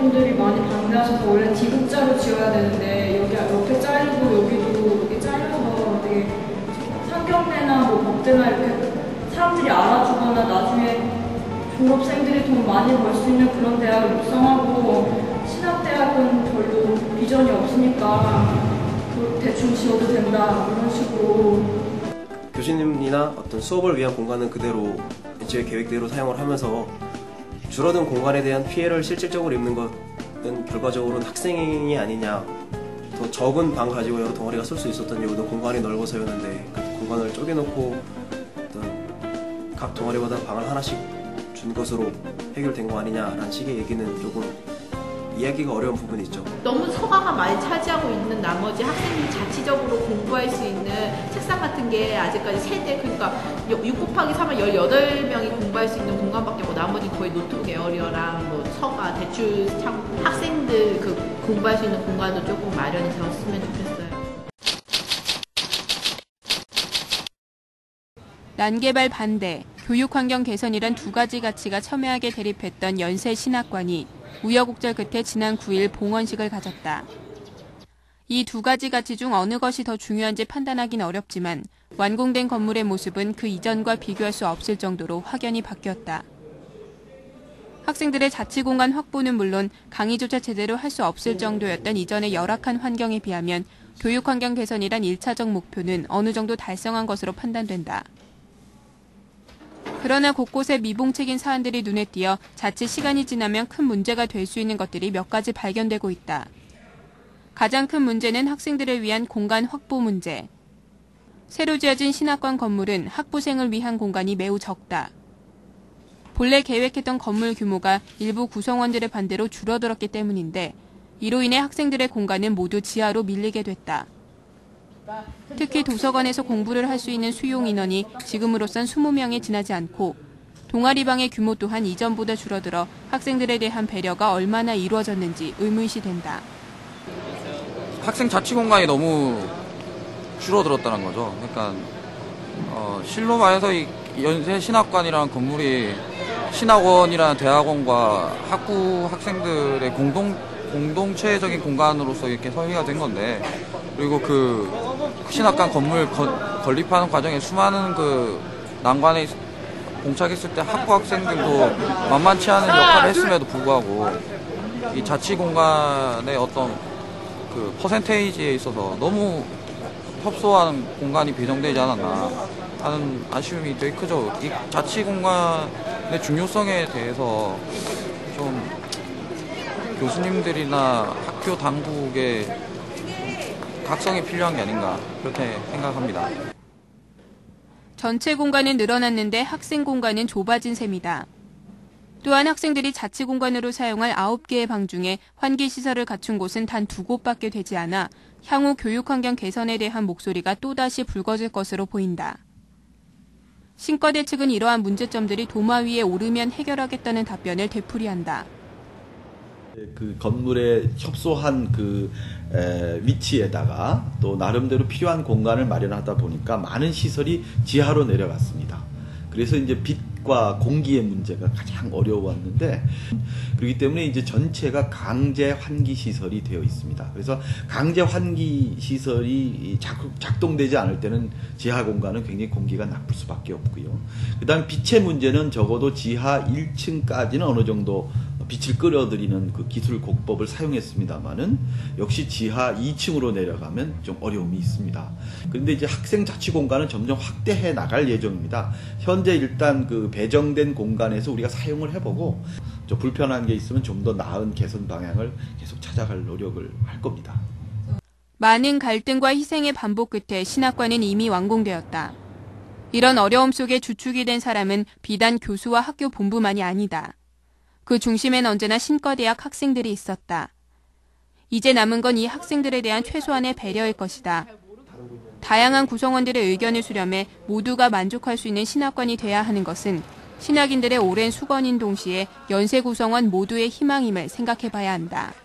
교육감님들이 많이 반대하셔서 원래 D국자로 지어야 되는데 여기 옆에 잘리고 여기도 여기 잘려서 되게 상경대나 뭐 법대나 이렇게 사람들이 알아주거나 나중에 졸업생들이 돈 많이 벌 수 있는 그런 대학을 육성하고 신학대학은 별로 비전이 없으니까 대충 지어도 된다 이런 식으로. 교수님이나 어떤 수업을 위한 공간은 그대로 애초에 계획대로 사용을 하면서 줄어든 공간에 대한 피해를 실질적으로 입는 것은 결과적으로는 학생이 아니냐, 더 적은 방 가지고 여러 동아리가 쓸 수 있었던 이유도 공간이 넓어서였는데 그 공간을 쪼개놓고 어떤 각 동아리마다 방을 하나씩 준 것으로 해결된 거 아니냐라는 식의 얘기는 조금 이야기가 어려운 부분이 있죠. 너무 서가가 많이 차지하고 있는 나머지 학생이 자치적으로 공부할 수 있는 책상 같은 게 아직까지 세대, 그러니까 6 곱하기 3은 18명이 공부할 수 있는 공간밖에 없고 나머지 거의 노트북 에어리어랑 뭐 서가, 대출 학생들 그 공부할 수 있는 공간도 조금 마련이 되었으면 좋겠어요. 난개발 반대, 교육환경 개선이란 두 가지 가치가 첨예하게 대립했던 연세 신학관이 우여곡절 끝에 지난 9일 봉헌식을 가졌다. 이 두 가지 가치 중 어느 것이 더 중요한지 판단하긴 어렵지만 완공된 건물의 모습은 그 이전과 비교할 수 없을 정도로 확연히 바뀌었다. 학생들의 자치공간 확보는 물론 강의조차 제대로 할 수 없을 정도였던 이전의 열악한 환경에 비하면 교육환경 개선이란 1차적 목표는 어느 정도 달성한 것으로 판단된다. 그러나 곳곳에 미봉책인 사안들이 눈에 띄어 자칫 시간이 지나면 큰 문제가 될 수 있는 것들이 몇 가지 발견되고 있다. 가장 큰 문제는 학생들을 위한 공간 확보 문제. 새로 지어진 신학관 건물은 학부생을 위한 공간이 매우 적다. 본래 계획했던 건물 규모가 일부 구성원들의 반대로 줄어들었기 때문인데 이로 인해 학생들의 공간은 모두 지하로 밀리게 됐다. 특히 도서관에서 공부를 할 수 있는 수용 인원이 지금으로선 20명에 지나지 않고 동아리방의 규모 또한 이전보다 줄어들어 학생들에 대한 배려가 얼마나 이루어졌는지 의문시 된다. 학생 자치 공간이 너무 줄어들었다는 거죠. 그러니까 실로 말해서 이 연세 신학관이라는 건물이 신학원이라는 대학원과 학부 학생들의 공동체적인 공간으로서 이렇게 설계가 된 건데, 그리고 그 신학관 건물 건립하는 과정에 수많은 그 난관에 봉착했을 때 학부 학생들도 만만치 않은 역할을 했음에도 불구하고 이 자치 공간의 어떤 그 퍼센테이지에 있어서 너무 협소한 공간이 배정되지 않았나 하는 아쉬움이 되게 크죠. 이 자치 공간의 중요성에 대해서 좀 교수님들이나 학교 당국의 각성이 필요한 게 아닌가 그렇게 생각합니다. 전체 공간은 늘어났는데 학생 공간은 좁아진 셈이다. 또한 학생들이 자치 공간으로 사용할 9개의 방 중에 환기시설을 갖춘 곳은 단 2곳밖에 되지 않아 향후 교육환경 개선에 대한 목소리가 또다시 불거질 것으로 보인다. 신과대 측은 이러한 문제점들이 도마 위에 오르면 해결하겠다는 답변을 되풀이한다. 그 건물의 협소한 그 위치에다가 또 나름대로 필요한 공간을 마련하다 보니까 많은 시설이 지하로 내려갔습니다. 그래서 이제 빛과 공기의 문제가 가장 어려웠는데, 그렇기 때문에 이제 전체가 강제 환기 시설이 되어 있습니다. 그래서 강제 환기 시설이 작동되지 않을 때는 지하 공간은 굉장히 공기가 나쁠 수밖에 없고요. 그다음 빛의 문제는 적어도 지하 1층까지는 어느 정도 빛을 끌어들이는 그 기술 공법을 사용했습니다만은 역시 지하 2층으로 내려가면 좀 어려움이 있습니다. 그런데 이제 학생 자치 공간은 점점 확대해 나갈 예정입니다. 현재 일단 그 배정된 공간에서 우리가 사용을 해보고 좀 불편한 게 있으면 좀 더 나은 개선 방향을 계속 찾아갈 노력을 할 겁니다. 많은 갈등과 희생의 반복 끝에 신학관은 이미 완공되었다. 이런 어려움 속에 주축이 된 사람은 비단 교수와 학교 본부만이 아니다. 그 중심엔 언제나 신과대학 학생들이 있었다. 이제 남은 건 이 학생들에 대한 최소한의 배려일 것이다. 다양한 구성원들의 의견을 수렴해 모두가 만족할 수 있는 신학관이 돼야 하는 것은 신학인들의 오랜 수건인 동시에 연세 구성원 모두의 희망임을 생각해봐야 한다.